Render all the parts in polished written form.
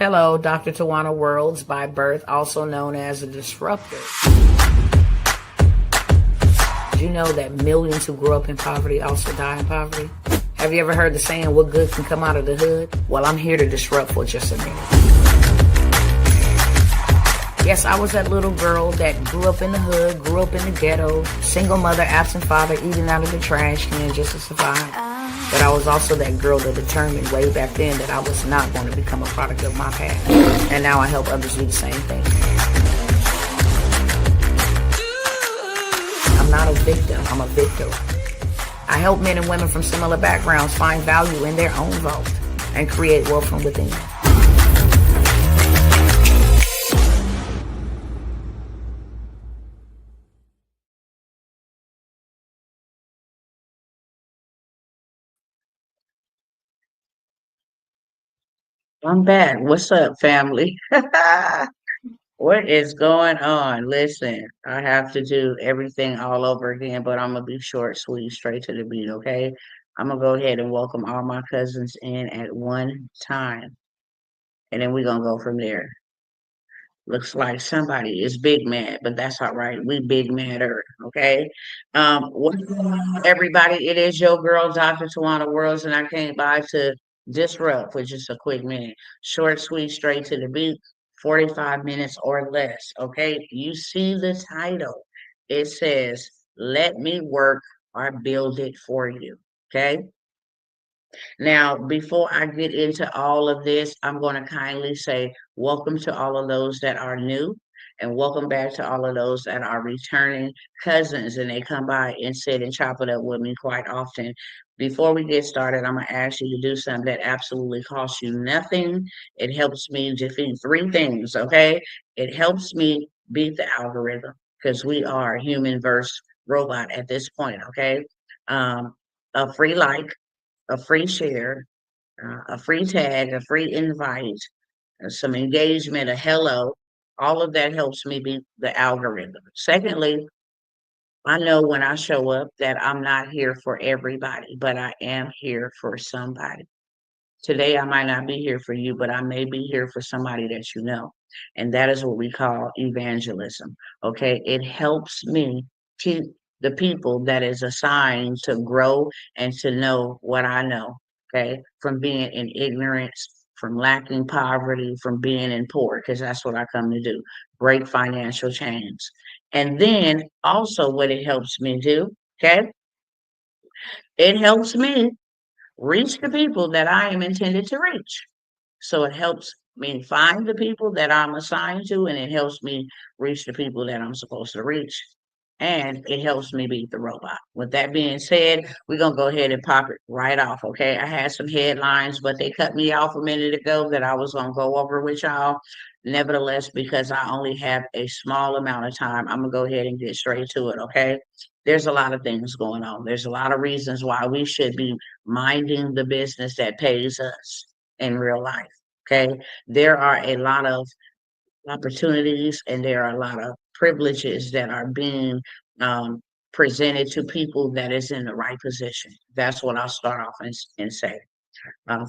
Hello, Dr. Tawana Worlds by birth, also known as a disruptor. Did you know that millions who grow up in poverty also die in poverty? Have you ever heard the saying, what good can come out of the hood? Well, I'm here to disrupt for just a minute. Yes, I was that little girl that grew up in the hood, grew up in the ghetto, single mother, absent father, eating out of the trash can just to survive. But I was also that girl that determined way back then that I was not going to become a product of my past. And now I help others do the same thing. I'm not a victim, I'm a victor. I help men and women from similar backgrounds find value in their own vault and create wealth from within. I'm back. What's up, family? What is going on? Listen, I have to do everything all over again, but I'm gonna be short, sweet, straight to the beat, okay? I'm gonna go ahead and welcome all my cousins in at one time, and then we're gonna go from there. Looks like somebody is big mad, but that's all right. We big madder, okay? What's going on, everybody? It is your girl, Dr. Tawana Worlds, and I came by to disrupt for just a quick minute. Short, sweet, straight to the beat, 45 minutes or less, okay? You see the title. It says, Let Me Work or Build It For You, okay? Now, before I get into all of this, I'm going to kindly say welcome to all of those that are new and welcome back to all of those that are returning cousins and they come by and sit and chop it up with me quite often. Before we get started, I'm going to ask you to do something that absolutely costs you nothing. It helps me defeat three things, okay? It helps me beat the algorithm because we are human versus robot at this point, okay? A free like, a free share, a free tag, a free invite, some engagement, a hello. All of that helps me beat the algorithm. Secondly, I know when I show up that I'm not here for everybody, but I am here for somebody. Today, I might not be here for you, but I may be here for somebody that you know. And that is what we call evangelism. Okay. It helps me keep the people that is assigned to grow and to know what I know. Okay. From being in ignorance, from lacking poverty, from being in poor, because that's what I come to do break financial chains. And then also, what it helps me do, okay, it helps me reach the people that I am intended to reach. So it helps me find the people that I'm assigned to, and it helps me reach the people that I'm supposed to reach. And it helps me beat the robot. With that being said, we're going to go ahead and pop it right off, okay? I had some headlines, but they cut me off a minute ago that I was going to go over with y'all. Nevertheless, because I only have a small amount of time, I'm going to go ahead and get straight to it, okay? There's a lot of things going on. There's a lot of reasons why we should be minding the business that pays us in real life. Okay. There are a lot of opportunities and there are a lot of privileges that are being um, presented to people that is in the right position. That's what I'll start off and say.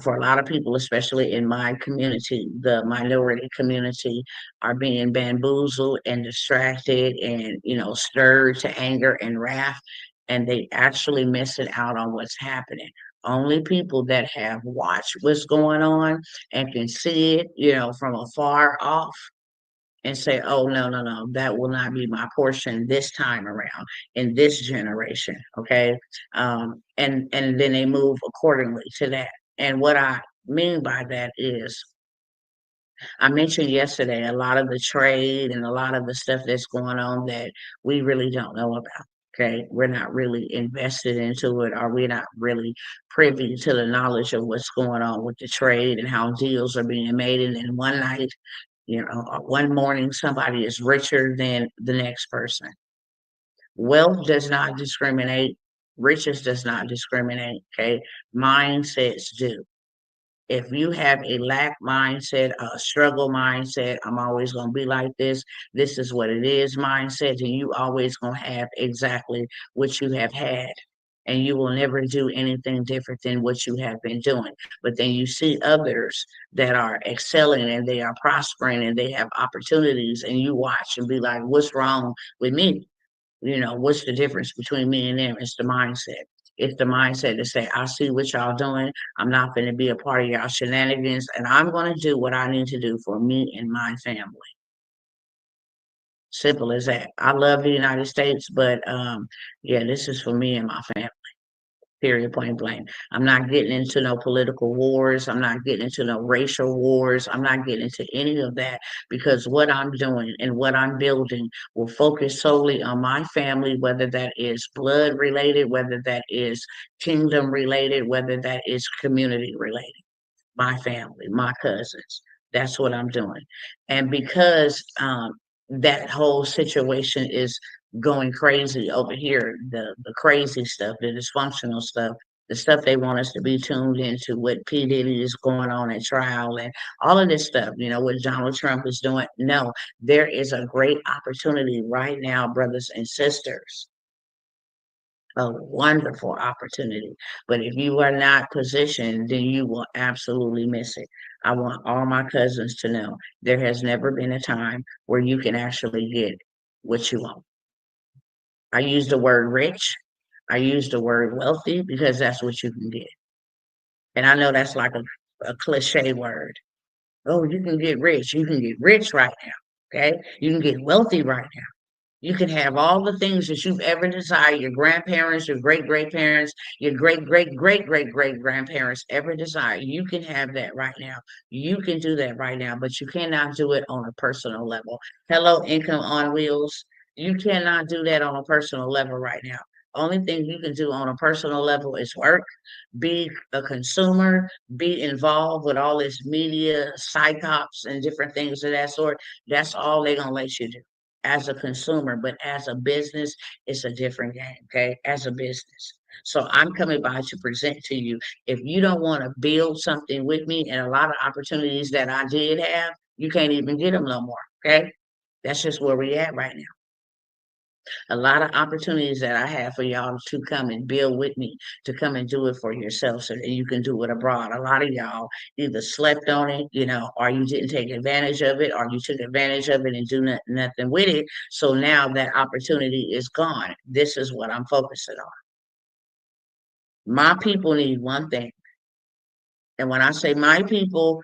For a lot of people, especially in my community, the minority community are being bamboozled and distracted and, stirred to anger and wrath, and they actually missing out on what's happening. Only people that have watched what's going on and can see it, from afar off and say, oh, no, no, no, that will not be my portion this time around in this generation. Okay. And then they move accordingly to that. And what I mean by that is, I mentioned yesterday a lot of the trade and a lot of the stuff that's going on that we really don't know about. Okay. We're not really invested into it, or we're not really privy to the knowledge of what's going on with the trade and how deals are being made. And then one night, one morning, somebody is richer than the next person. Wealth does not discriminate. Riches does not discriminate. Okay. Mindsets do. If you have a lack mindset, a struggle mindset, I'm always going to be like this is what it is mindset, and you always going to have exactly what you have had. and you will never do anything different than what you have been doing. But then you see others that are excelling and they are prospering and they have opportunities, and you watch and be like, what's wrong with me? What's the difference between me and them? It's the mindset. It's the mindset to say, I see what y'all doing. I'm not going to be a part of y'all shenanigans, and I'm going to do what I need to do for me and my family. Simple as that. I love the United States, but yeah, this is for me and my family. Period, point blank. I'm not getting into no political wars. I'm not getting into no racial wars. I'm not getting into any of that, because what I'm doing and what I'm building will focus solely on my family, whether that is blood related, whether that is kingdom related, whether that is community related. My family, my cousins. That's what I'm doing. And because that whole situation is going crazy over here, the crazy stuff, the dysfunctional stuff, the stuff they want us to be tuned into, what P. Diddy is going on at trial and all of this stuff, what Donald Trump is doing. No, there is a great opportunity right now, brothers and sisters, a wonderful opportunity. But if you are not positioned, then you will absolutely miss it. I want all my cousins to know there has never been a time where you can actually get what you want. I use the word rich. I use the word wealthy because that's what you can get. And I know that's like a cliche word. Oh, you can get rich. You can get rich right now. Okay. You can get wealthy right now. You can have all the things that you've ever desired, your grandparents, your great great parents, your great great great great great grandparents ever desired. You can have that right now. You can do that right now, but you cannot do it on a personal level. Hello, income on wheels. You cannot do that on a personal level right now. Only thing you can do on a personal level is work, be a consumer, be involved with all this media, psychops, and different things of that sort. That's all they're going to let you do as a consumer, but as a business, it's a different game, okay? As a business. So I'm coming by to present to you. If you don't want to build something with me, and a lot of opportunities that I did have, you can't even get them no more, okay? That's just where we at right now. A lot of opportunities that I have for y'all to come and build with me, to come and do it for yourself so that you can do it abroad. A lot of y'all either slept on it, or you didn't take advantage of it, or you took advantage of it and do nothing with it. So now that opportunity is gone. This is what I'm focusing on. My people need one thing. And when I say my people,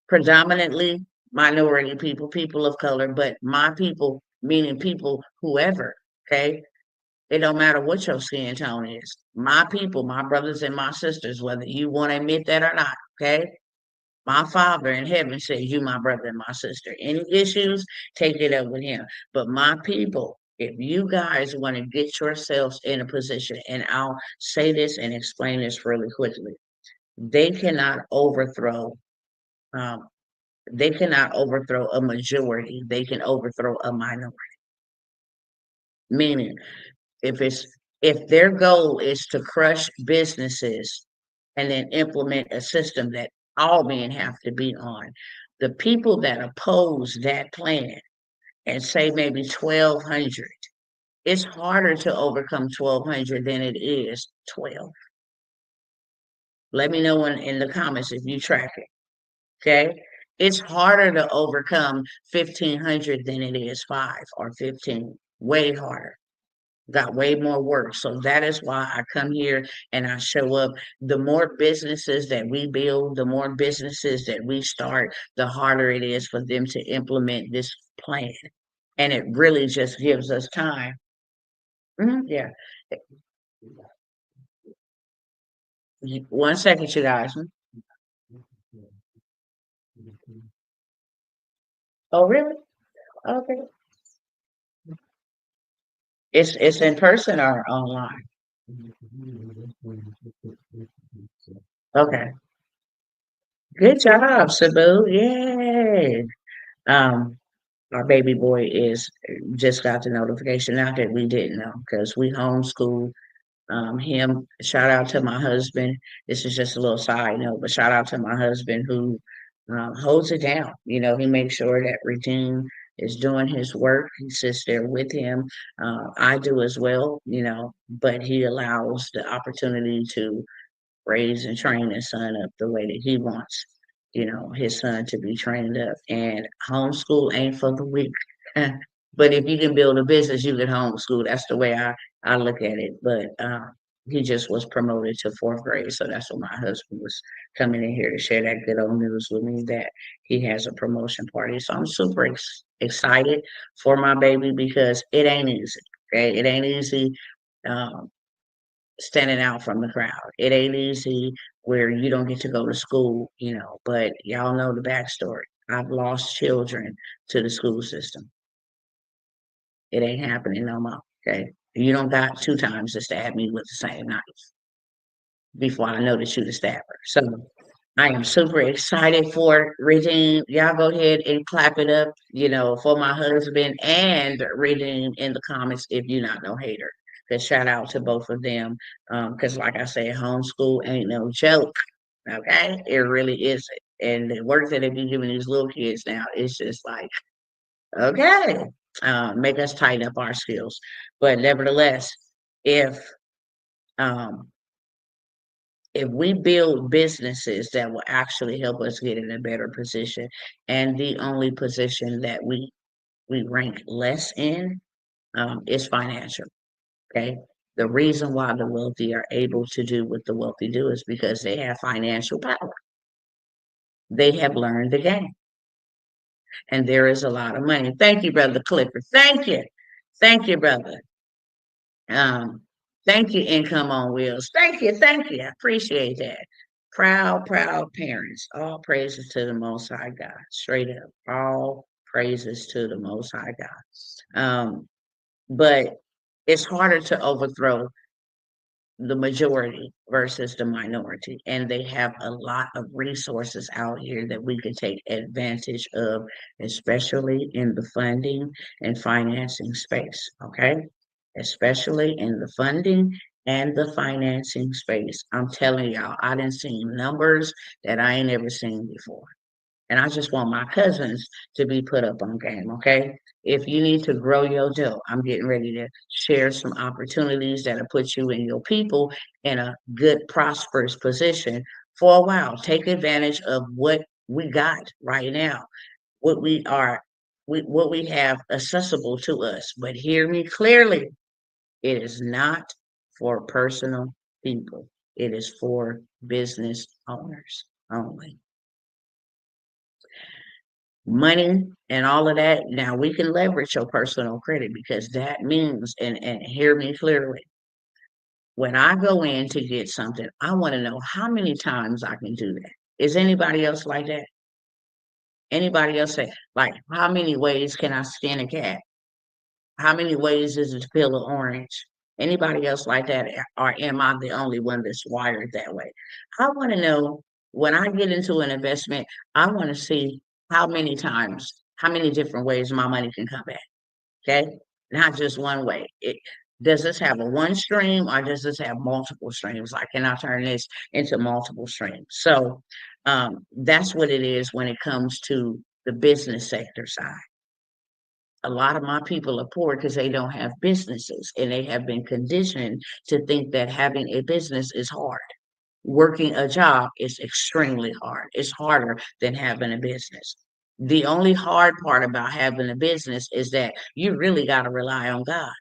predominantly minority people, people of color, but my people, meaning people, whoever, okay? It don't matter what your skin tone is. My people, my brothers and my sisters, whether you want to admit that or not, okay? My Father in heaven says you my brother and my sister. Any issues, take it up with him. But my people, if you guys want to get yourselves in a position, and I'll say this and explain this really quickly, they cannot overthrow. Um, they cannot overthrow a majority. They can overthrow a minority. Meaning, if their goal is to crush businesses and then implement a system that all men have to be on, the people that oppose that plan and say maybe 1,200, it's harder to overcome 1,200 than it is 12. Let me know in the comments if you track it. Okay. It's harder to overcome 1,500 than it is 5 or 15. Way harder. Got way more work. So that is why I come here and I show up. The more businesses that we build, the more businesses that we start, the harder it is for them to implement this plan. And it really just gives us time. Yeah. 1 second, you guys. Oh, really? Okay. It's in person or online? Okay. Good job, Sabu. Yay. Um, our baby boy is just got the notification. Not that we didn't know, because we homeschool him. Shout out to my husband. This is just a little side note, but shout out to my husband who holds it down. He makes sure that routine is doing his work. He sits there with him. I do as well, but he allows the opportunity to raise and train his son up the way that he wants, his son to be trained up. And homeschool ain't for the weak. But if you can build a business, you can homeschool. That's the way I look at it. But he just was promoted to fourth grade. So that's what my husband was coming in here to share that good old news with me that he has a promotion party. So I'm super excited for my baby because it ain't easy. Okay. It ain't easy. Um, Standing out from the crowd. It ain't easy where you don't get to go to school, but y'all know the backstory. I've lost children to the school system. It ain't happening no more. Okay. You don't got two times to stab me with the same knife before I know that you the stabber. So I am super excited for Redeem. Y'all go ahead and clap it up, for my husband and Redeem in the comments if you're not no hater. Cause shout out to both of them. Cause like I said, homeschool ain't no joke. Okay. It really isn't. And the work that they be giving these little kids now is just like, okay, make us tighten up our skills. But nevertheless, if um if we build businesses that will actually help us get in a better position, and the only position that we rank less in is financial. Okay. The reason why the wealthy are able to do what the wealthy do is because they have financial power. They have learned the game, and there is a lot of money. Thank you, brother Clifford. Thank you, brother. Um, Thank you, Income on Wheels. Thank you. I appreciate that. Proud parents. All praises to the Most High God. Straight up, all praises to the Most High God. But it's harder to overthrow the majority versus the minority, and they have a lot of resources out here that we can take advantage of, especially in the funding and financing space. Okay, especially in the funding and the financing space. I'm telling y'all, I didn't see numbers that I ain't ever seen before. And I just want my cousins to be put up on game, okay? If you need to grow your dough, I'm getting ready to share some opportunities that'll put you and your people in a good, prosperous position for a while. Take advantage of what we got right now, what what we have accessible to us. But hear me clearly, it is not for personal people. It is for business owners only. Money and all of that. Now we can leverage your personal credit because that means, and hear me clearly, when I go in to get something, I want to know how many times I can do that. Is anybody else like that? Anybody else say, like, how many ways can I skin a cat? How many ways is it to peel an orange? Anybody else like that? Or am I the only one that's wired that way? I want to know when I get into an investment, I want to see how many times, how many different ways my money can come back. Okay. Not just one way. Does this have a one stream or does this have multiple streams? Like, can I turn this into multiple streams? So that's what it is when it comes to the business sector side. A lot of my people are poor because they don't have businesses and they have been conditioned to think that having a business is hard. Working a job is extremely hard. It's harder than having a business. The only hard part about having a business is that you really got to rely on God.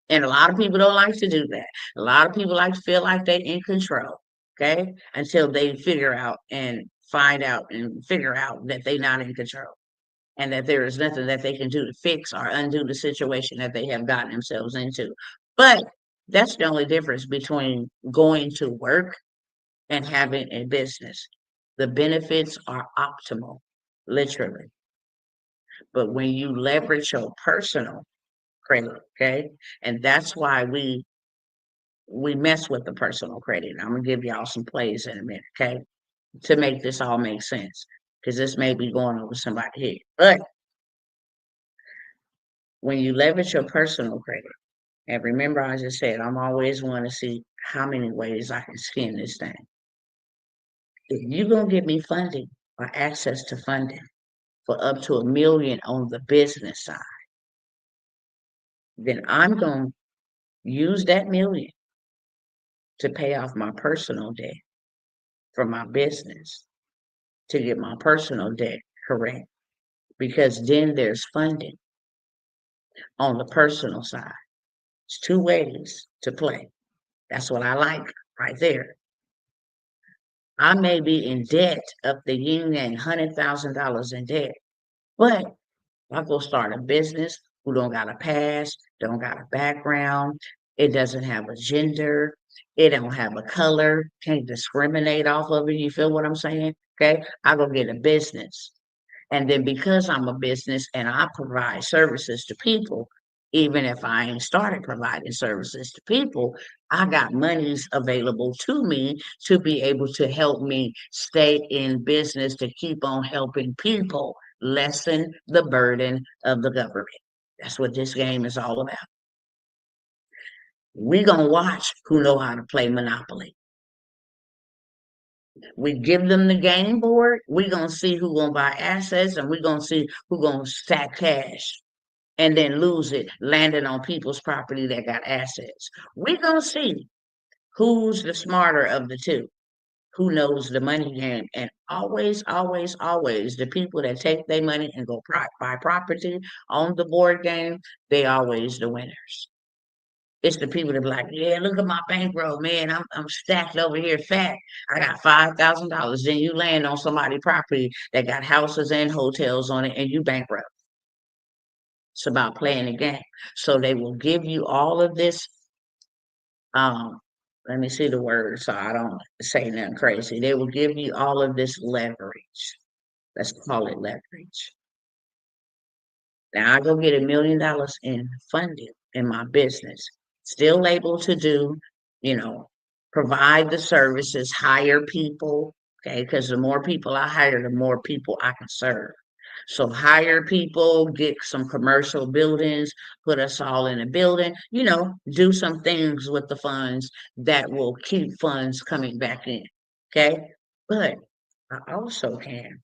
And a lot of people don't like to do that. A lot of people like to feel like they're in control, okay? Until they figure out and find out and figure out that they're not in control and that there is nothing that they can do to fix or undo the situation that they have gotten themselves into. But that's the only difference between going to work and having a business. The benefits are optimal, literally. But when you leverage your personal credit, okay, and that's why we mess with the personal credit. I'm gonna give y'all some plays in a minute, okay, to make this all make sense, because this may be going over somebody's head. But when you leverage your personal credit, and remember, I just said I'm always want to see how many ways I can skin this thing. If you're gonna give me funding or access to funding for up to $1 million on the business side, then I'm going to use that million to pay off my personal debt for my business to get my personal debt correct. Because then there's funding on the personal side. It's two ways to play. That's what I like right there. I may be in debt up the yin and $100,000 in debt, but I go start a business who don't got a past, don't got a background. It doesn't have a gender. It don't have a color. Can't discriminate off of it. You feel what I'm saying? Okay. I go get a business. And then because I'm a business and I provide services to people, even if I ain't started providing services to people, I got monies available to me to be able to help me stay in business to keep on helping people lessen the burden of the government. That's what this game is all about. We gonna watch who know how to play Monopoly. We give them the game board. We gonna see who gonna buy assets, and we gonna see who gonna stack cash and then lose it, landing on people's property that got assets. We gonna see who's the smarter of the two, who knows the money game, and always, always, always, the people that take their money and go buy property on the board game, they always the winners. It's the people that be like, yeah, look at my bankroll, man. I'm stacked over here fat. I got $5,000. Then you land on somebody's property that got houses and hotels on it, and you bankrupt. It's about playing the game. So they will give you all of this. Um, Let me see the word so I don't say nothing crazy. They will give you all of this leverage. Let's call it leverage. Now I go get $1 million in funding in my business, still able to do, you know, provide the services, hire people, okay? Because the more people I hire, the more people I can serve. So hire people, get some commercial buildings, put us all in a building, do some things with the funds that will keep funds coming back in. Okay. But I also can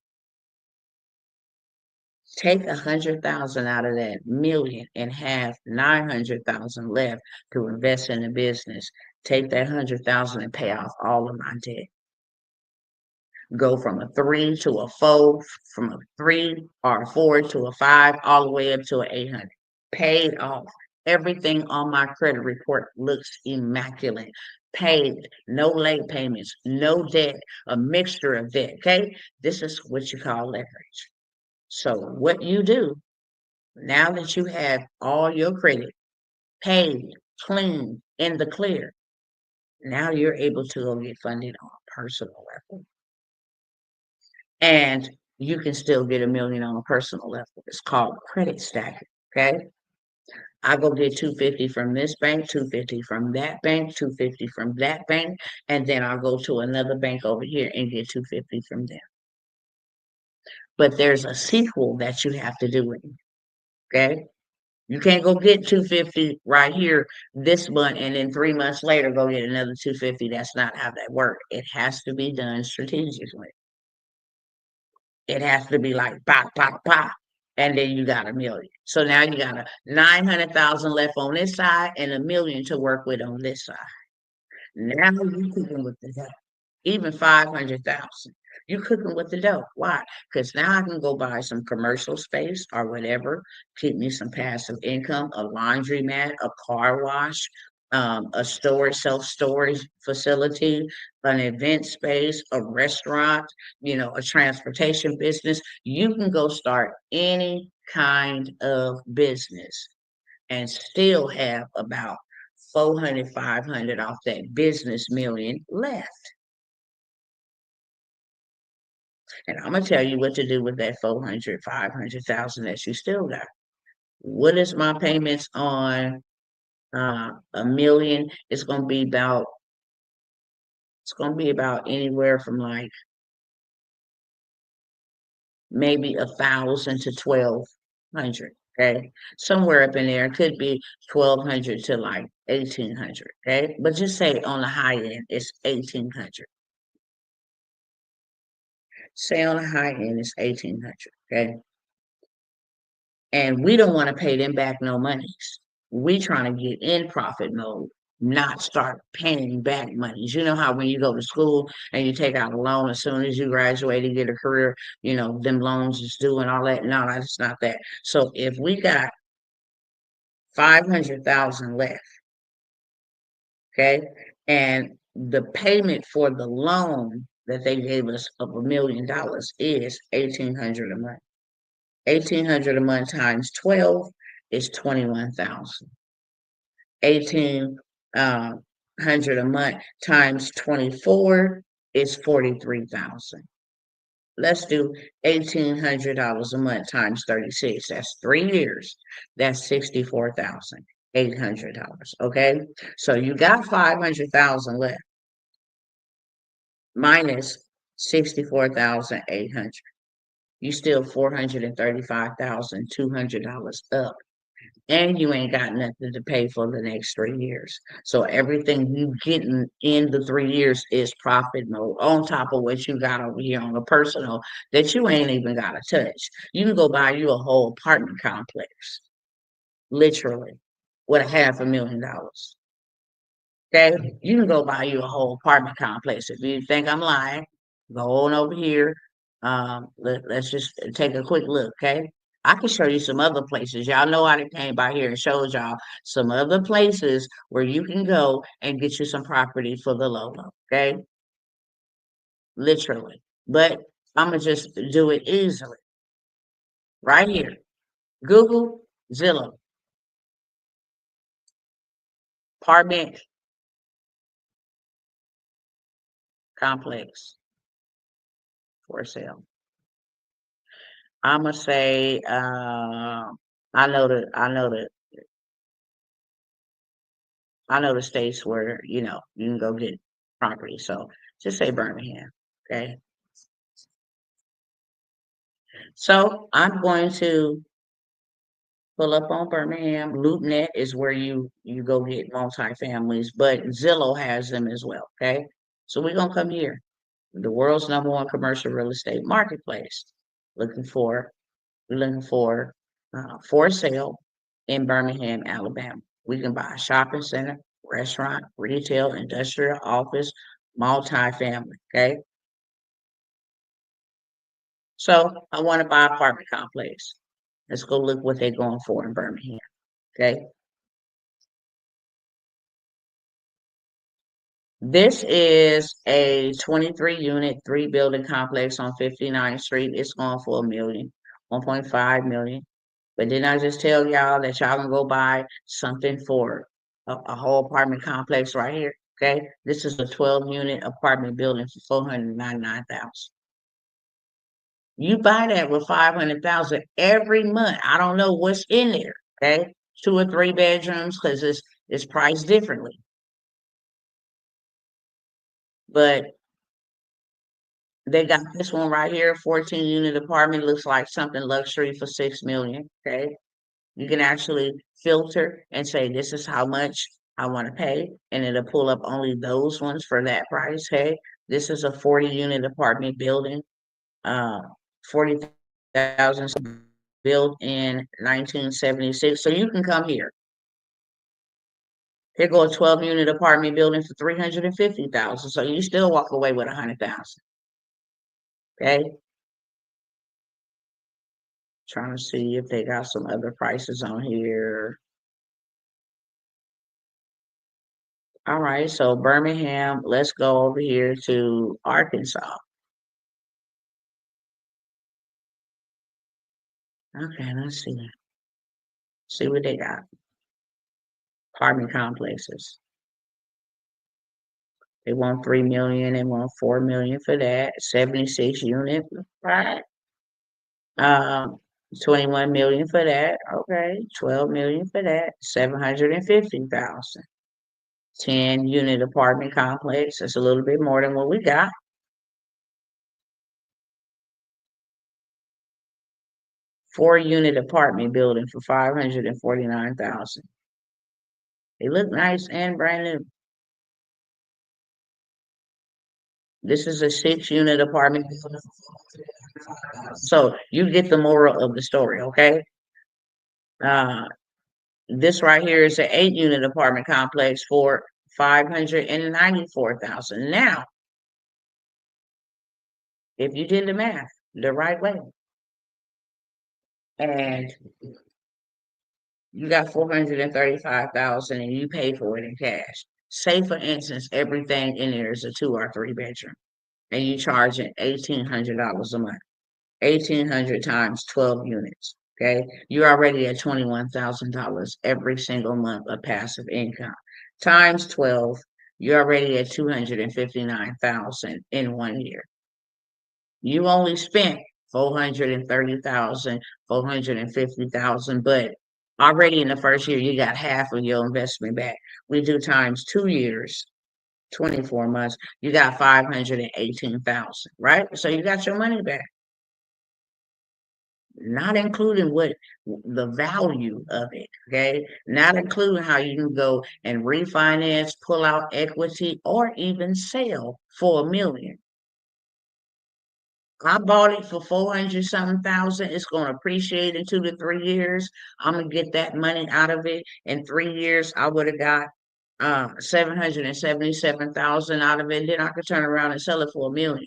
take 100,000 out of that million and have 900,000 left to invest in the business. Take that 100,000 and pay off all of my debt. Go from a 3 to a 4, from a 3 or a 4 to a 5, all the way up to an 800. Paid off. Everything on my credit report looks immaculate. Paid, no late payments, no debt, a mixture of debt. Okay, this is what you call leverage. So what you do now that you have all your credit paid, clean, in the clear, now you're able to go get funding on a personal level. And you can still get $1 million on a personal level. It's called credit stacking. Okay. I go get 250 from this bank, 250 from that bank, 250 from that bank, and then I'll go to another bank over here and get 250 from them. But there's a sequel that you have to do. Okay. You can't go get 250 right here this month and then 3 months later go get another 250. That's not how that works. It has to be done strategically. It has to be like pop, pop, pop. And then you got $1 million. So now you got a 900,000 left on this side and $1 million to work with on this side. Now you cooking with the dough. Even 500,000. You cooking with the dough. Why? Because now I can go buy some commercial space or whatever, keep me some passive income, a laundromat, a car wash, a storage, self-storage facility, an event space, a restaurant, a transportation business. You can go start any kind of business and still have about 400, 500 off that business million left. And I'm gonna tell you what to do with that 400, 500,000 that you still got. What is my payments on $1 million? It's gonna be about anywhere from like maybe 1,000 to 1,200. Okay, somewhere up in there. It could be 1,200 to like 1,800. Okay, but just say on the high end it's 1,800. Say on the high end it's 1,800. Okay. and we don't want to pay them back no monies. We trying to get in profit mode, not start paying back monies. You know how when you go to school and you take out a loan as soon as you graduate and get a career, them loans is due and all that. No, that's not that. So if we got 500,000 left, okay, and the payment for the loan that they gave us of $1 million is 1,800 a month. 1,800 a month times 12 is 21,000. 1,800 a month times 24 is 43,000. Let's do $1,800 a month times 36. That's 3 years. That's $64,800. Okay. So you got 500,000 left minus 64,800. You still $435,200 up. And you ain't got nothing to pay for the next 3 years. So everything you getting in the 3 years is profit mode on top of what you got over here on the personal that you ain't even got to touch. You can go buy you a whole apartment complex, literally, with $500,000. Okay, you can go buy you a whole apartment complex. If you think I'm lying, go on over here. Let's just take a quick look. Okay, I can show you some other places. Y'all know I done came by here and showed y'all some other places where you can go and get you some property for the low low. Okay, literally. But I'm gonna just do it easily right here. Google Zillow apartment complex for sale. I'm gonna say I know the states where you can go get property. So just say Birmingham. Okay. So I'm going to pull up on Birmingham. LoopNet is where you go get multifamilies, but Zillow has them as well. Okay. So we're gonna come here. The world's #1 commercial real estate marketplace. Looking for We're looking for sale in Birmingham, Alabama. We can buy a shopping center, restaurant, retail, industrial, office, multifamily. Okay. So I want to buy apartment complex. Let's go look what they're going for in Birmingham. Okay. This is a 23 unit, 3 building complex on 59th Street. It's going for a million, 1.5 million. But didn't I just tell y'all that y'all can go buy something for a whole apartment complex right here? Okay, this is a 12 unit apartment building for 499,000. You buy that with 500,000 every month. I don't know what's in there. Okay, 2 or 3 bedrooms because it's priced differently. But they got this one right here, 14 unit apartment. Looks like something luxury for 6 million. Okay. You can actually filter and say, this is how much I want to pay, and it'll pull up only those ones for that price. Hey, this is a 40 unit apartment building, 40,000 built in 1976. So you can come here. Here go a 12 unit apartment building for 350,000. So you still walk away with 100,000. Okay. Trying to see if they got some other prices on here. All right, so Birmingham, let's go over here to Arkansas. Okay, let's see. See what they got. Apartment complexes. They want 3 million, they want 4 million for that. 76 unit, right? 21 million for that. Okay, 12 million for that. 750,000. 10 unit apartment complex. That's a little bit more than what we got. 4 unit apartment building for 549,000. They look nice and brand new. This is a 6 unit apartment building. So you get the moral of the story, okay? This right here is an 8-unit apartment complex for 594,000. Now, if you did the math the right way, and you got 435,000 and you pay for it in cash. Say for instance, everything in there is a 2 or 3 bedroom, and you charge it $1,800 a month. 1,800 times 12 units. Okay, you're already at $21,000 every single month of passive income. Times 12, you're already at 259,000 in 1 year. You only spent 430,000, 450,000, but already in the first year you got half of your investment back. We do times 2 years, 24 months, you got 518,000, right? So you got your money back, not including what the value of it, okay? Not including how you can go and refinance, pull out equity, or even sell for 1 million. I bought it for 400 something thousand. It's going to appreciate in 2 to 3 years. I'm going to get that money out of it. In 3 years, I would have got 777,000 out of it. Then I could turn around and sell it for 1 million.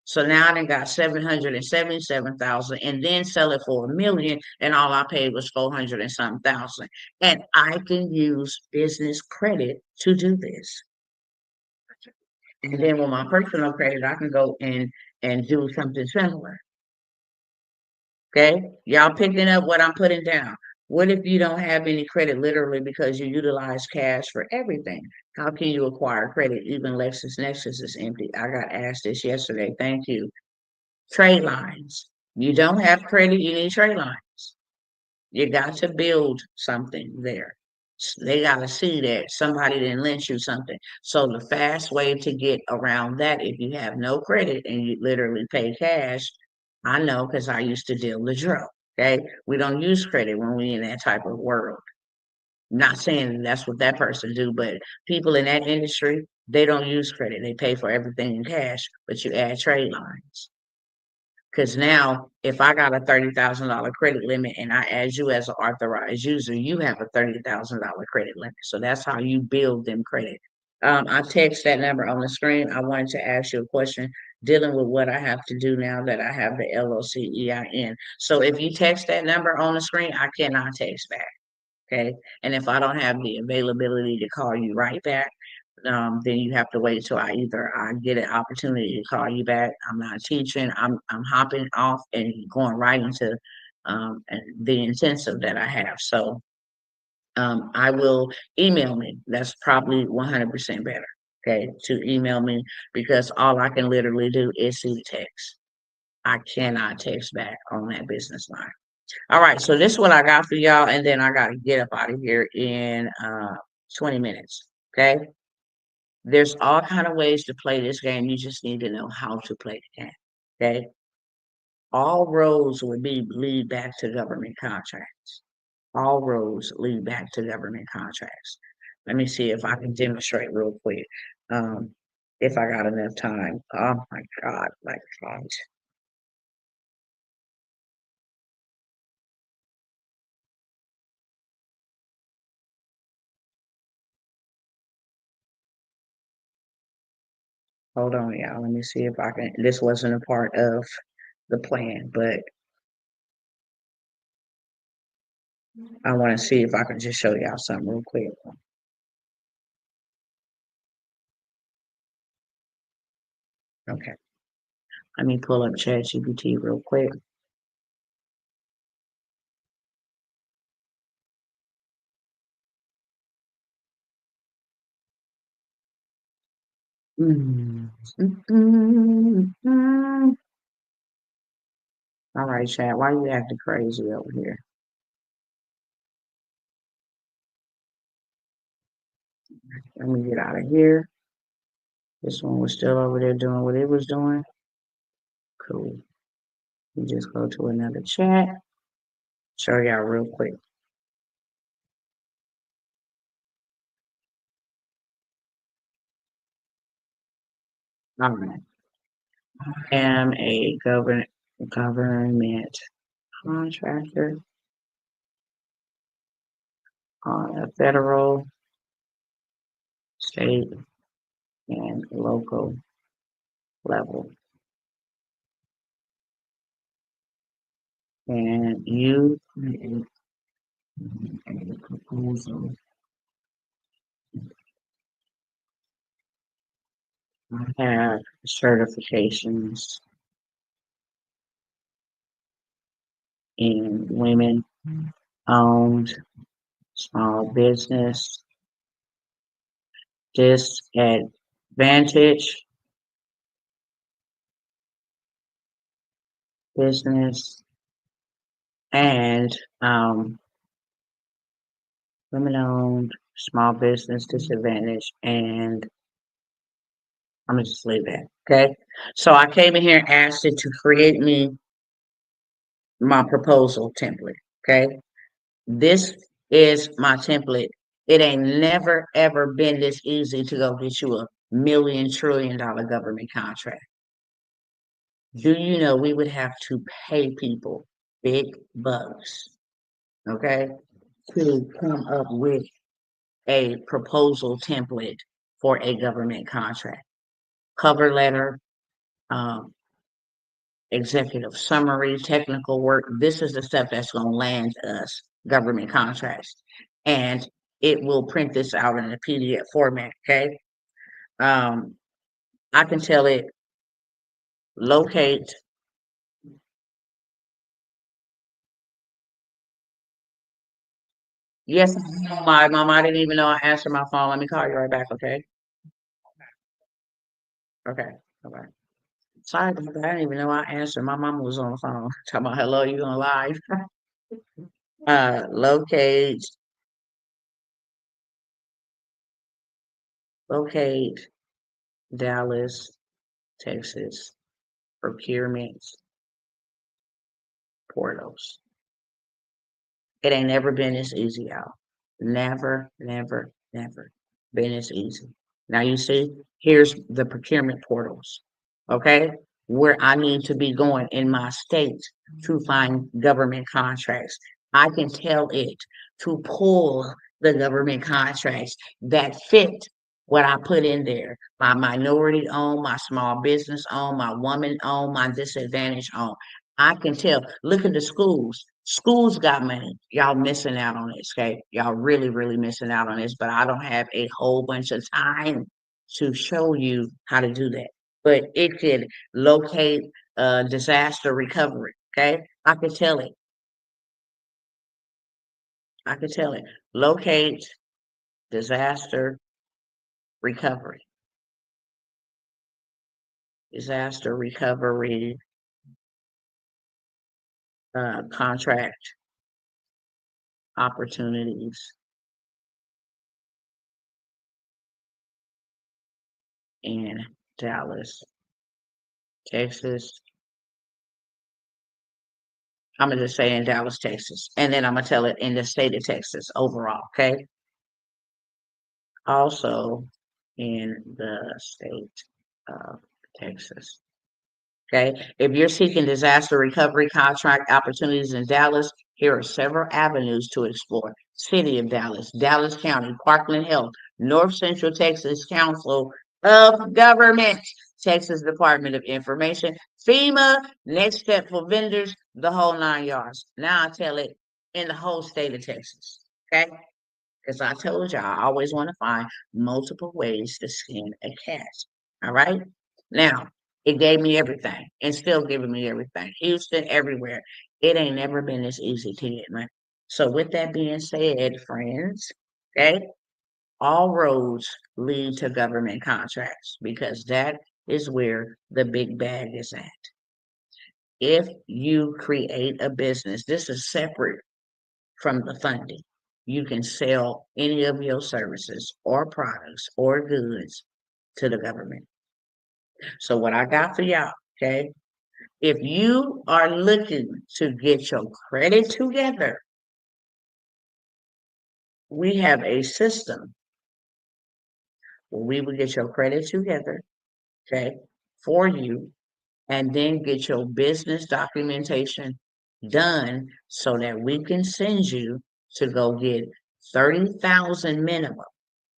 So now I done got 777,000 and then sell it for 1 million, and all I paid was 400 and something thousand. And I can use business credit to do this. And then with my personal credit, I can go in and do something similar. Okay, y'all picking up what I'm putting down. What if you don't have any credit literally because you utilize cash for everything? How can you acquire credit? Even LexisNexis is empty. I got asked this yesterday. Thank you. Trade lines. You don't have credit, you need trade lines. You got to build something there. They got to see that somebody didn't lend you something. So the fast way to get around that, if you have no credit and you literally pay cash, I know because I used to deal the drill. Okay, we don't use credit when we in that type of world. Not saying that's what that person do, but people in that industry, they don't use credit. They pay for everything in cash, but you add trade lines. Because now, if I got a $30,000 credit limit and I add you as an authorized user, you have a $30,000 credit limit. So that's how you build them credit. I text that number on the screen. I wanted to ask you a question dealing with what I have to do now that I have the LLC EIN. So if you text that number on the screen, I cannot text back. Okay. And if I don't have the availability to call you right back, then you have to wait till I get an opportunity to call you back. I'm not teaching. I'm hopping off and going right into the intensive that I have. So I will email me. That's probably 100% better. Okay, to email me because all I can literally do is see the text. I cannot text back on that business line. All right, so this is what I got for y'all, and then I gotta get up out of here in 20 minutes. Okay. There's all kind of ways to play this game. You just need to know how to play the game. Okay. All roads would be lead back to government contracts. All roads lead back to government contracts. Let me see if I can demonstrate real quick. If I got enough time. Oh my God, my God. Hold on, y'all. Let me see if I can. This wasn't a part of the plan, but I want to see if I can just show y'all something real quick. Okay. Let me pull up ChatGPT real quick. Mm. All right, chat. Why you acting crazy over here? Let me get out of here. This one was still over there doing what it was doing. Cool. We just go to another chat. Show y'all real quick. All right. I am a government contractor. on a federal, state, and local level. And you create a proposal. I have certifications in women owned small business, disadvantaged business, and women owned small business disadvantage, and I'm gonna just leave that. Okay. So I came in here and asked it to create me my proposal template. Okay. This is my template. It ain't never ever been this easy to go get you a $1,000,000,000,000 government contract. Do you know we would have to pay people big bucks, okay, to come up with a proposal template for a government contract? Cover letter, um, executive summary, technical work. This is the stuff that's going to land us government contracts. And it will print this out in a PDF format, okay? Um, I can tell it locate. Yes, my mom, I didn't even know I answered my phone. Let me call you right back, okay? Okay, okay. Sorry about that. I didn't even know I answered. My mama was on the phone. Talking about hello, you on live. Locate, locate Dallas, Texas procurement portals. It ain't never been this easy, y'all. Never, never, never been this easy. Now you see, here's the procurement portals, okay? Where I need to be going in my state to find government contracts. I can tell it to pull the government contracts that fit what I put in there. My minority owned, my small business owned, my woman owned, my disadvantaged owned. I can tell. Look at the schools. Schools got money. Y'all missing out on this, okay? Y'all really, really missing out on this, but I don't have a whole bunch of time to show you how to do that. But it could locate disaster recovery, okay? I could tell it. I could tell it. Locate disaster recovery. Disaster recovery contract opportunities in Dallas, Texas. I'm gonna just say in Dallas, Texas, and then I'm gonna tell it in the state of Texas overall. Okay. Also in the state of Texas. Okay. If you're seeking disaster recovery contract opportunities in Dallas, here are several avenues to explore. City of Dallas, Dallas County, Parkland Health, North Central Texas Council of Government, Texas Department of Information, FEMA, Next Step for Vendors, the whole 9 yards. Now I tell it in the whole state of Texas. Okay. Because I told you I always want to find multiple ways to skin a cat. All right. Now, it gave me everything and still giving me everything. Houston, everywhere. It ain't never been this easy to get money. So, with that being said, friends, okay, all roads lead to government contracts because that is where the big bag is at. If you create a business, this is separate from the funding. You can sell any of your services or products or goods to the government. So, what I got for y'all, okay? If you are looking to get your credit together, we have a system where we will get your credit together, okay, for you, and then get your business documentation done so that we can send you to go get 30,000 minimum.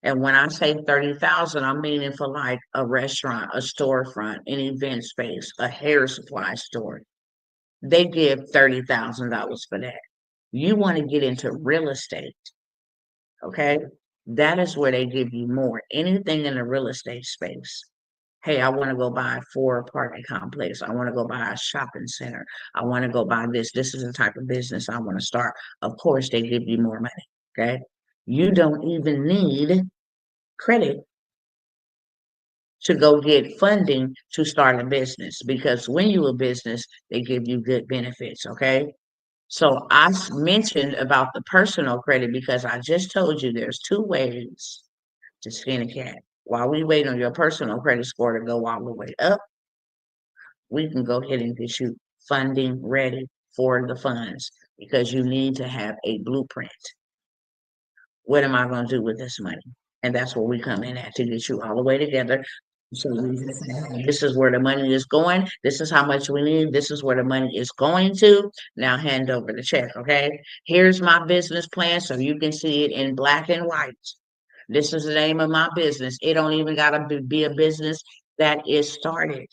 And when I say 30,000, I'm meaning for like a restaurant, a storefront, an event space, a hair supply store. They give $30,000 for that. You want to get into real estate, okay? That is where they give you more. Anything in the real estate space. Hey, I want to go buy 4 apartment complex. I want to go buy a shopping center. I want to go buy this. This is the type of business I want to start. Of course, they give you more money. Okay. You don't even need credit to go get funding to start a business because when you a business, they give you good benefits. Okay. So I mentioned about the personal credit because I just told you there's 2 ways to skin a cat. While we wait on your personal credit score to go all the way up, we can go ahead and get you funding ready for the funds because you need to have a blueprint. What am I going to do with this money? And that's where we come in at to get you all the way together. So this is where the money is going. This is how much we need. This is where the money is going to. Now hand over the check, okay? Here's my business plan so you can see it in black and white. This is the name of my business. It don't even got to be a business that is started.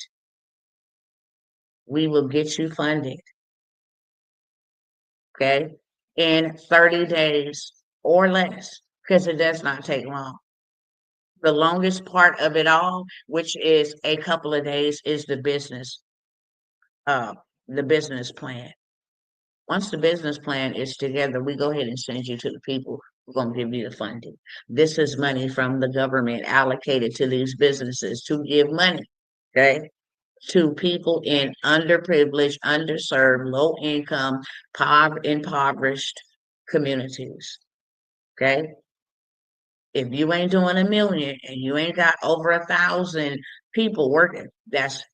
We will get you funded, okay, in 30 days or less, because it does not take long. The longest part of it all, which is a couple of days, is uh, the business plan. Once the business plan is together, we go ahead and send you to the people who are going to give you the funding. This is money from the government allocated to these businesses to give money, okay, to people in underprivileged, underserved, low income, impoverished communities. Okay. If you ain't doing a million and you ain't got over 1,000 people working, that's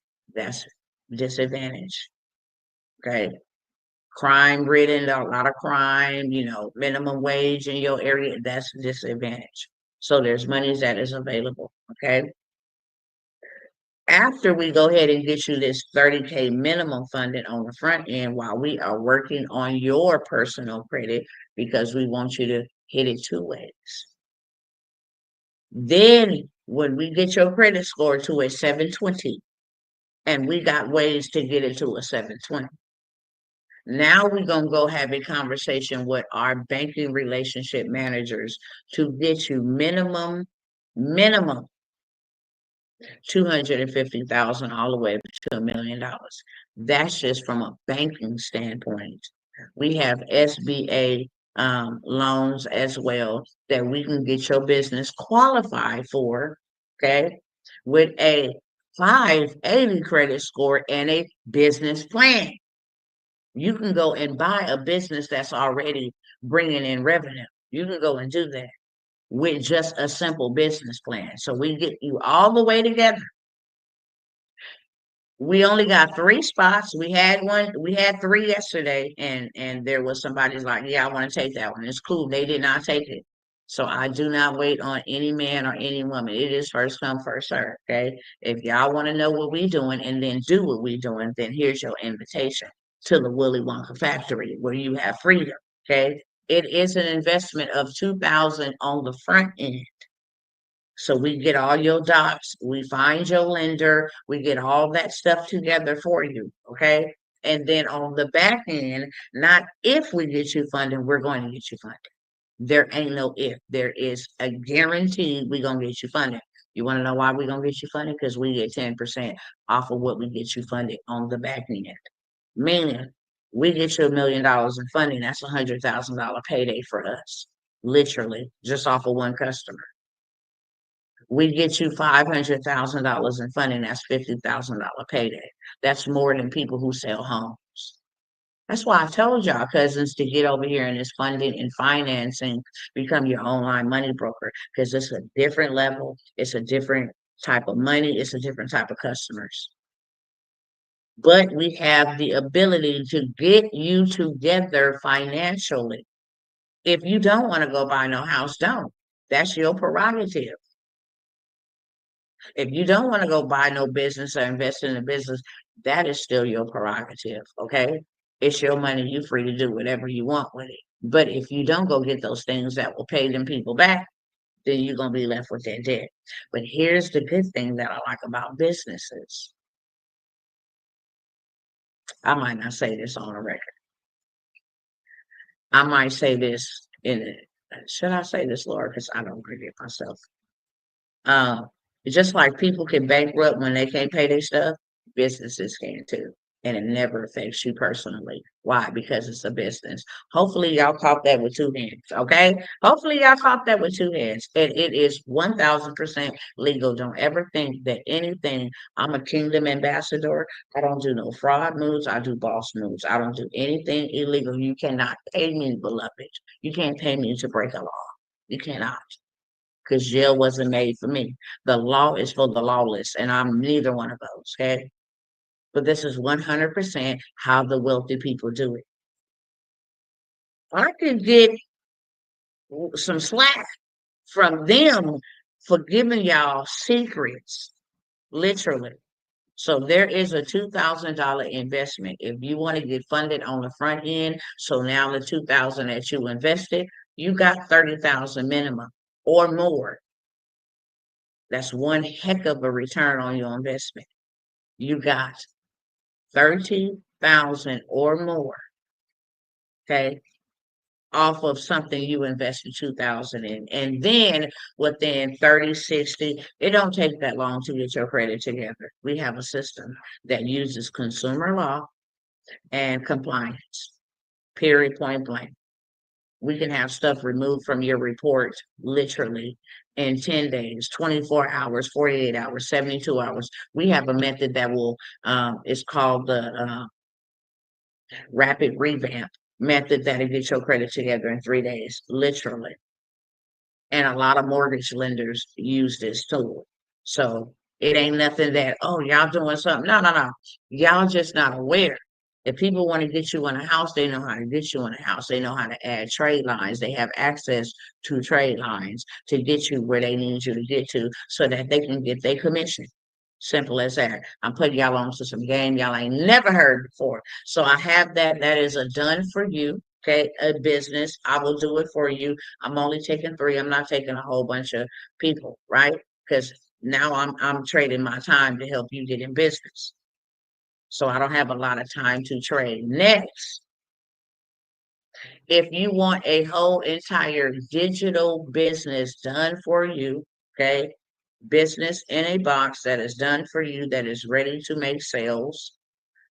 disadvantage. Okay. Crime ridden, a lot of crime, minimum wage in your area, that's disadvantage. So there's money that is available. Okay. After we go ahead and get you this 30K minimum funded on the front end while we are working on your personal credit because we want you to hit it 2 ways. Then when we get your credit score to a 720, and we got ways to get it to a 720. Now we're going to go have a conversation with our banking relationship managers to get you minimum 250,000 all the way up to $1 million. That's just from a banking standpoint. We have SBA loans as well that we can get your business qualified for, okay, with a 580 credit score and a business plan. You can go and buy a business that's already bringing in revenue. You can go and do that with just a simple business plan. So we get you all the way together. We only got 3 spots. We had 3 yesterday, and there was somebody's like, yeah, I want to take that one. It's cool. They did not take it. So I do not wait on any man or any woman. It is first come, first serve. Okay. If y'all want to know what we doing and then do what we doing, then here's your invitation to the Willy Wonka factory where you have freedom. Okay. It is an investment of $2,000 on the front end. So we get all your docs, we find your lender, we get all that stuff together for you, okay? And then on the back end, not if we get you funding, we're going to get you funded. There ain't no if. There is a guarantee we're going to get you funded. You want to know why we're going to get you funded? Because we get 10% off of what we get you funded on the back end. Meaning, we get you $1 million in funding, that's $100,000 payday for us, literally, just off of one customer. We get you $500,000 in funding, that's $50,000 payday. That's more than people who sell homes. That's why I told y'all cousins to get over here in this funding and financing, become your online money broker, because it's a different level, it's a different type of money, it's a different type of customers. But we have the ability to get you together financially. If you don't want to go buy no house, don't. That's your prerogative. If you don't want to go buy no business or invest in a business, that is still your prerogative, okay? It's your money. You're free to do whatever you want with it. But if you don't go get those things that will pay them people back, then you're going to be left with that debt. But here's the good thing that I like about businesses. I might not say this on a record. I might say this in it. Should I say this, Lord? Because I don't forget myself. Uh, just like people can bankrupt when they can't pay their stuff, businesses can too. And it never affects you personally. Why? Because it's a business. Hopefully, y'all caught that with two hands. Okay. Hopefully, y'all caught that with two hands. And it is 1000% legal. Don't ever think that anything, I'm a kingdom ambassador. I don't do no fraud moves. I do boss moves. I don't do anything illegal. You cannot pay me, beloved. You can't pay me to break a law. You cannot, because jail wasn't made for me. The law is for the lawless, and I'm neither one of those. Okay. But this is 100% how the wealthy people do it. I could get some slack from them for giving y'all secrets, literally. So there is a $2,000 investment. If you want to get funded on the front end, so now the 2,000 that you invested, you got 30,000 minimum or more. That's one heck of a return on your investment. You got 30,000 or more, okay, off of something you invested 2,000 in. And then within 30, 60, it don't take that long to get your credit together. We have a system that uses consumer law and compliance, period, point blank. We can have stuff removed from your report literally in 10 days, 24 hours, 48 hours, 72 hours. We have a method that will, it's called the rapid revamp method that'll get your credit together in 3 days, literally. And a lot of mortgage lenders use this tool. So it ain't nothing that, oh, y'all doing something. No, no, no. Y'all just not aware. If people want to get you in a house, they know how to get you in a house. They know how to add trade lines. They have access to trade lines to get you where they need you to get to so that they can get their commission. Simple as that. I'm putting y'all on to some game y'all ain't never heard before. So I have that. That is a done for you. Okay, a business. I will do it for you. I'm only taking three. I'm not taking a whole bunch of people, right? Because now I'm trading my time to help you get in business. So I don't have a lot of time to trade. Next, if you want a whole entire digital business done for you, okay, business in a box that is done for you, that is ready to make sales,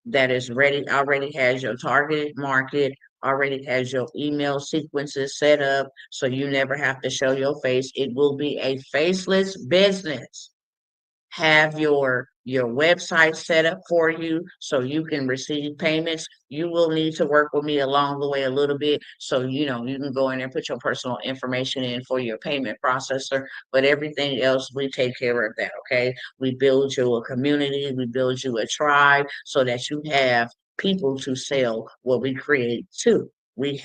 that is ready, already has your targeted market, already has your email sequences set up, so you never have to show your face. It will be a faceless business. Have your website set up for you so you can receive payments. You will need to work with me along the way a little bit, so you know you can go in and put your personal information in for your payment processor, but everything else we take care of that. Okay, we build you a community, we build you a tribe so that you have people to sell what we create to. We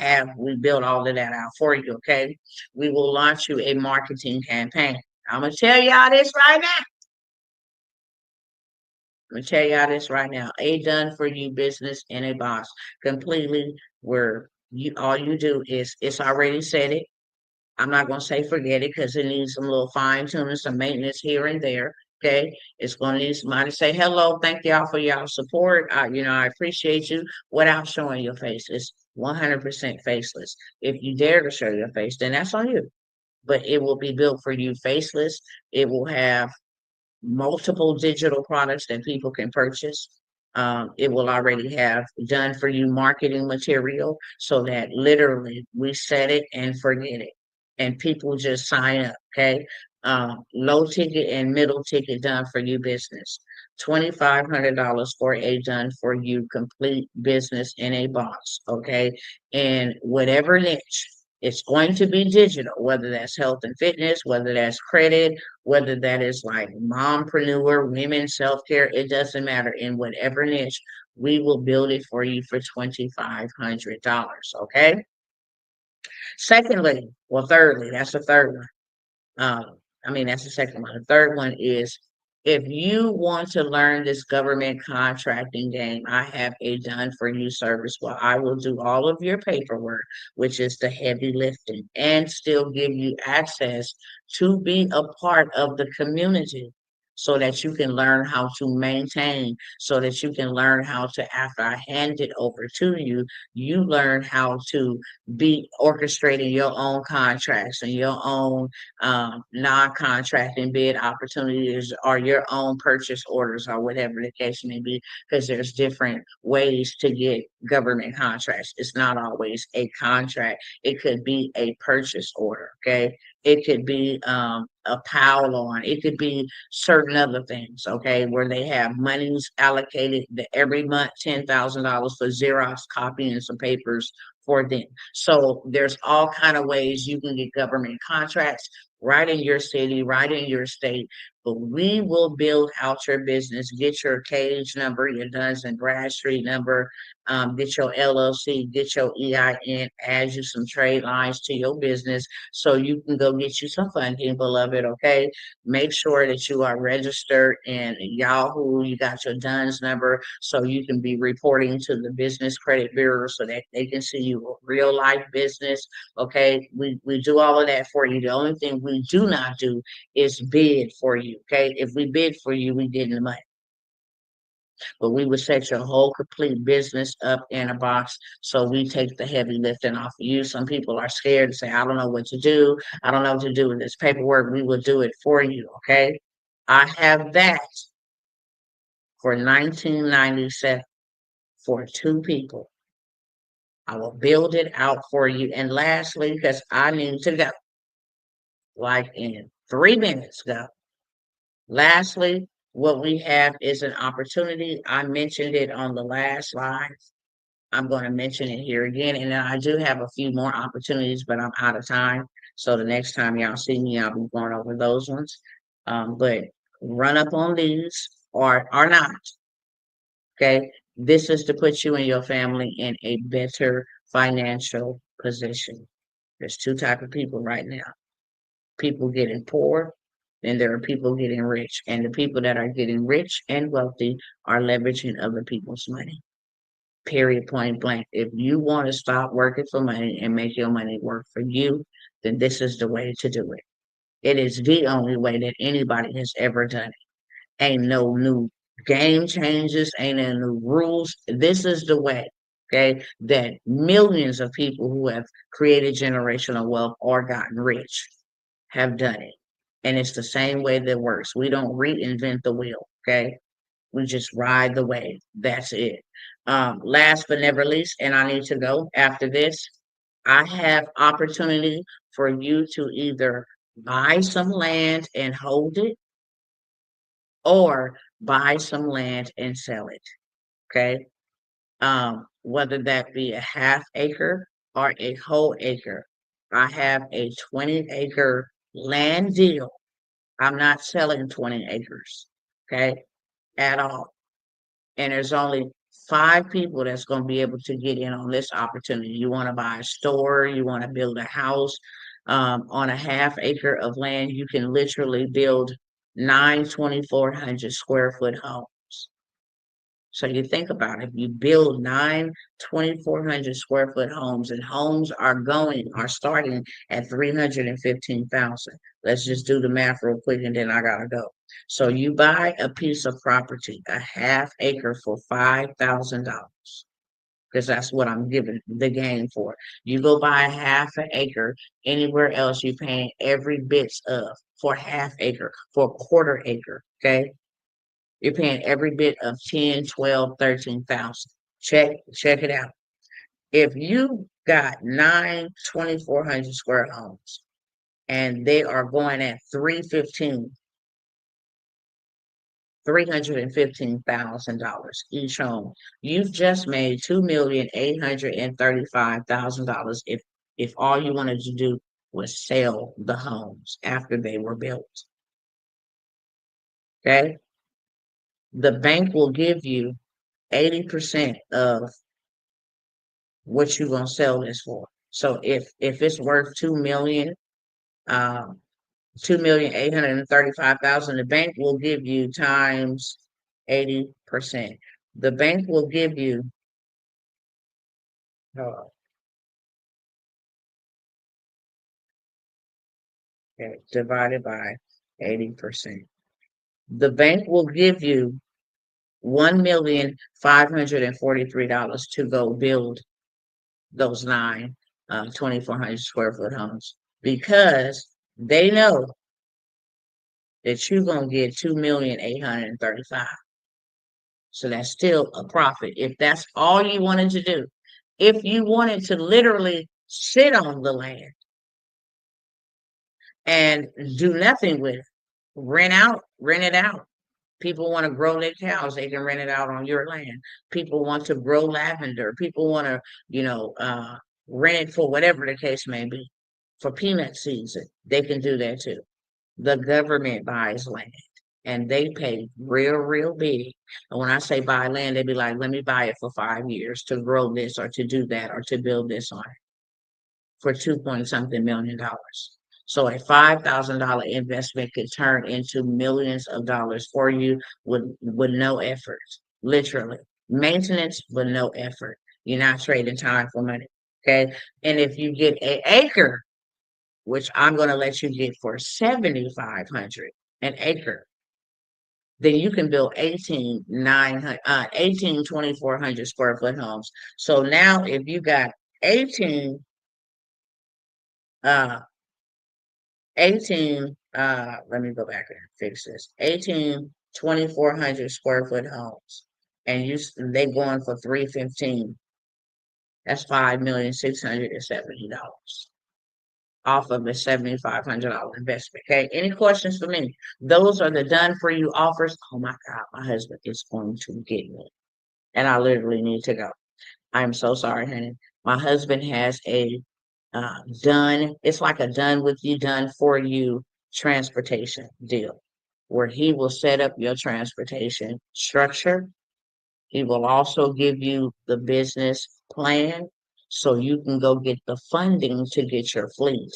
build all of that out for you. Okay, we will launch you a marketing campaign. I'm gonna tell y'all this right now. I'm gonna tell y'all this right now. A done for you business in a box. Completely where you all you do is it's already said it. I'm not gonna say forget it because it needs some little fine tuning, some maintenance here and there. Okay. It's gonna need somebody to say hello, thank y'all for y'all support. I appreciate you without showing your face. It's 100% faceless. If you dare to show your face, then that's on you. But it will be built for you faceless. It will have multiple digital products that people can purchase. It will already have done for you marketing material so that literally we set it and forget it. And people just sign up. Okay. Low ticket and middle ticket done for you business. $2,500 for a done for you complete business in a box. Okay. And whatever niche, it's going to be digital, whether that's health and fitness, whether that's credit, whether that is like mompreneur, women self-care, it doesn't matter. In whatever niche, we will build it for you for $2,500. Okay. Secondly, well, thirdly, that's the third one. That's the second one. The third one is If you want to learn this government contracting game, I have a done for you service where I will do all of your paperwork, which is the heavy lifting, and still give you access to be a part of the community so that you can learn how to maintain, so that you can learn how to, after I hand it over to you, you learn how to be orchestrating your own contracts and your own non-contracting bid opportunities or your own purchase orders or whatever the case may be, because there's different ways to get government contracts. It's not always a contract. It could be a purchase order, okay? It could be a pile on. It could be certain other things, okay, where they have monies allocated every month, $10,000 for Xerox copying some papers for them. So there's all kind of ways you can get government contracts right in your city, right in your state. But we will build out your business, get your cage number, your Duns and Bradstreet number, get your LLC, get your EIN, add you some trade lines to your business so you can go get you some funding, beloved, okay? Make sure that you are registered in Yahoo, you got your Duns number so you can be reporting to the Business Credit Bureau so that they can see you a real life business. Okay, we do all of that for you. The only thing we do not do is bid for you. Okay, if we bid for you, we get in the money. But we would set your whole complete business up in a box. So we take the heavy lifting off of you. Some people are scared to say, I don't know what to do. I don't know what to do with this paperwork. We will do it for you. Okay. I have that for 1997 for two people. I will build it out for you. And lastly, because I need to go, like in 3 minutes, go. Lastly, what we have is an opportunity. I mentioned it on the last slide. I'm going to mention it here again. And then I do have a few more opportunities, but I'm out of time. So the next time y'all see me, I'll be going over those ones. But run up on these or not. Okay. This is to put you and your family in a better financial position. There's two type of people right now. People getting poor, and there are people getting rich. And the people that are getting rich and wealthy are leveraging other people's money. Period, point blank. If you want to stop working for money and make your money work for you, then this is the way to do it. It is the only way that anybody has ever done it. Ain't no new game changes, ain't no new rules. This is the way, okay, that millions of people who have created generational wealth or gotten rich have done it. And it's the same way that works. We don't reinvent the wheel, okay? We just ride the wave. That's it. Last but never least, and I need to go after this, I have opportunity for you to either buy some land and hold it or buy some land and sell it. Okay. Whether that be a half acre or a whole acre. I have a 20-acre land deal. I'm not selling 20 acres, okay, at all. And there's only 5 people that's going to be able to get in on this opportunity. You want to buy a store, you want to build a house on a half acre of land, you can literally build 9 2,400 square foot homes. So you think about it, if you build 9 2,400 square foot homes, and homes are starting at 315,000. Let's just do the math real quick and then I gotta go. So you buy a piece of property, a half acre for $5,000. Because that's what I'm giving the game for. You go buy a half an acre anywhere else, you're paying every bit of for half acre, for a quarter acre. Okay. You're paying every bit of 10, 12, 13,000. Check it out. If you got 9 2,400 square homes and they are going at 315,000 each home, you've just made $2,835,000 if all you wanted to do was sell the homes after they were built. Okay. The bank will give you 80% of what you gonna sell this for. So if it's worth 2 million, 2,835,000. The bank will give you times 80%. The bank will give you uh, okay, divided by 80%. The bank will give you $1,543 to go build those nine 2,400 square foot homes because they know that you're gonna get 2,835,000. So that's still a profit. If that's all you wanted to do, if you wanted to literally sit on the land and do nothing with it, rent it out. People want to grow their cows, they can rent it out on your land. People want to grow lavender. People want to, rent it for whatever the case may be. For peanut season, they can do that too. The government buys land and they pay real, real big. And when I say buy land, they be like, let me buy it for 5 years to grow this or to do that or to build this on it for 2 point something million dollars. So a $5,000 investment could turn into millions of dollars for you with no effort, literally. Maintenance with no effort. You're not trading time for money. Okay. And if you get an acre, which I'm going to let you get for 7,500 an acre, then you can build 18 2,400 square foot homes. So now if you got 18 uh 18 let me go back and fix this. 18 2,400 square foot homes and they going for 315. That's $5,670 off of a $7,500 investment. Okay. Any questions for me? Those are the done for you offers. Oh my God, my husband is going to get me. And I literally need to go. I'm so sorry, honey. My husband has a done, it's like a done with you, done for you transportation deal where he will set up your transportation structure. He will also give you the business plan so you can go get the funding to get your fleet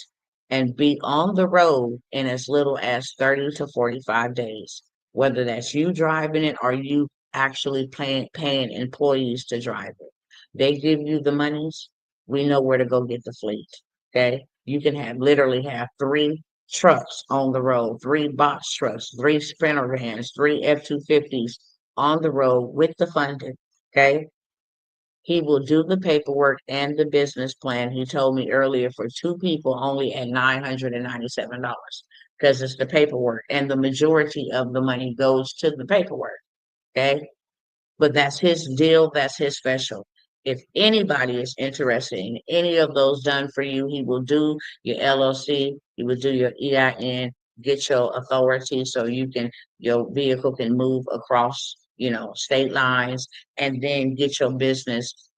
and be on the road in as little as 30 to 45 days, whether that's you driving it or you actually paying employees to drive it. They give you the monies. We know where to go get the fleet. Okay. You can literally have three trucks on the road, three box trucks, three sprinter vans, three F-250s on the road with the funding. Okay. He will do the paperwork and the business plan. He told me earlier for two people only at $997 because it's the paperwork and the majority of the money goes to the paperwork. Okay. But that's his deal. That's his special. If anybody is interested in any of those done for you, he will do your LLC, he will do your EIN, get your authority so your vehicle can move across, state lines, and then get your business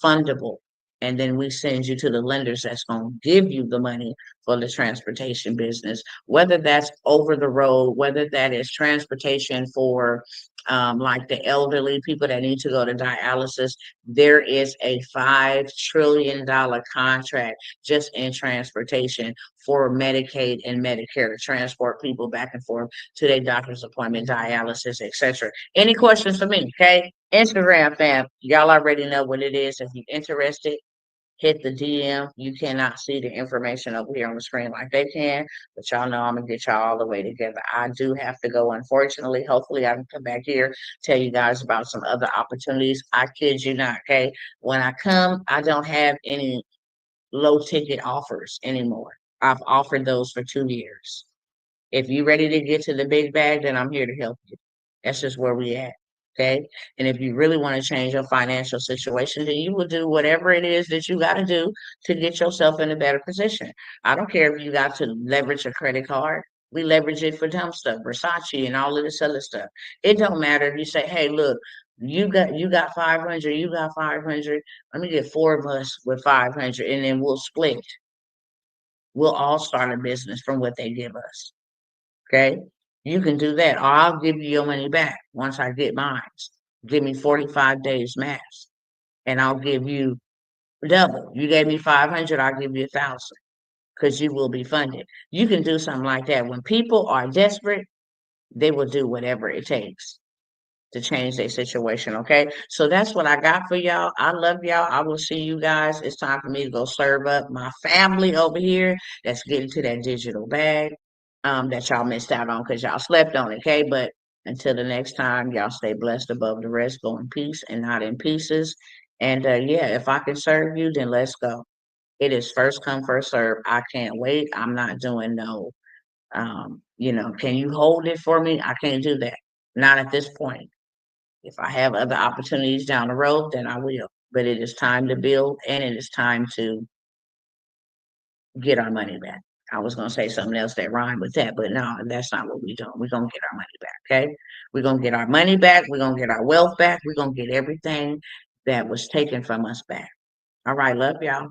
fundable. And then we send you to the lenders that's going to give you the money for the transportation business, whether that's over the road, whether that is transportation for like the elderly people that need to go to dialysis. There is a $5 trillion contract just in transportation for Medicaid and Medicare to transport people back and forth to their doctor's appointment, dialysis, etc. Any questions for me? Okay. Instagram fam, y'all already know what it is. If you're interested, hit the DM. You cannot see the information over here on the screen like they can, but y'all know I'm gonna get y'all all the way together. I do have to go, unfortunately. Hopefully, I can come back here, tell you guys about some other opportunities. I kid you not, okay? When I come, I don't have any low ticket offers anymore. I've offered those for 2 years. If you're ready to get to the big bag, then I'm here to help you. That's just where we at. Okay. And if you really want to change your financial situation, then you will do whatever it is that you got to do to get yourself in a better position. I don't care if you got to leverage a credit card. We leverage it for dumb stuff, Versace and all of this other stuff. It don't matter if you say, hey, look, you got 500, you got 500. Let me get four of us with 500 and then we'll split. We'll all start a business from what they give us. Okay. You can do that, or I'll give you your money back once I get mine. Give me 45 days max, and I'll give you double. You gave me 500, I'll give you 1,000. because you will be funded. You can do something like that. When people are desperate, they will do whatever it takes to change their situation. Okay. So that's what I got for y'all. I love y'all. I will see you guys. It's time for me to go serve up my family over here that's getting to that digital bag that y'all missed out on because y'all slept on it. Okay. But until the next time, y'all stay blessed above the rest. Go in peace and not in pieces. And yeah, if I can serve you, then let's go. It is first come, first serve. I can't wait. I'm not doing no can you hold it for me? I can't do that. Not at this point. If I have other opportunities down the road, then I will. But it is time to build and it is time to get our money back. I was gonna say something else that rhymed with that, but no, that's not what we're doing. We're gonna get our money back, okay? We're gonna get our money back, we're gonna get our wealth back, we're gonna get everything that was taken from us back. All right, love y'all.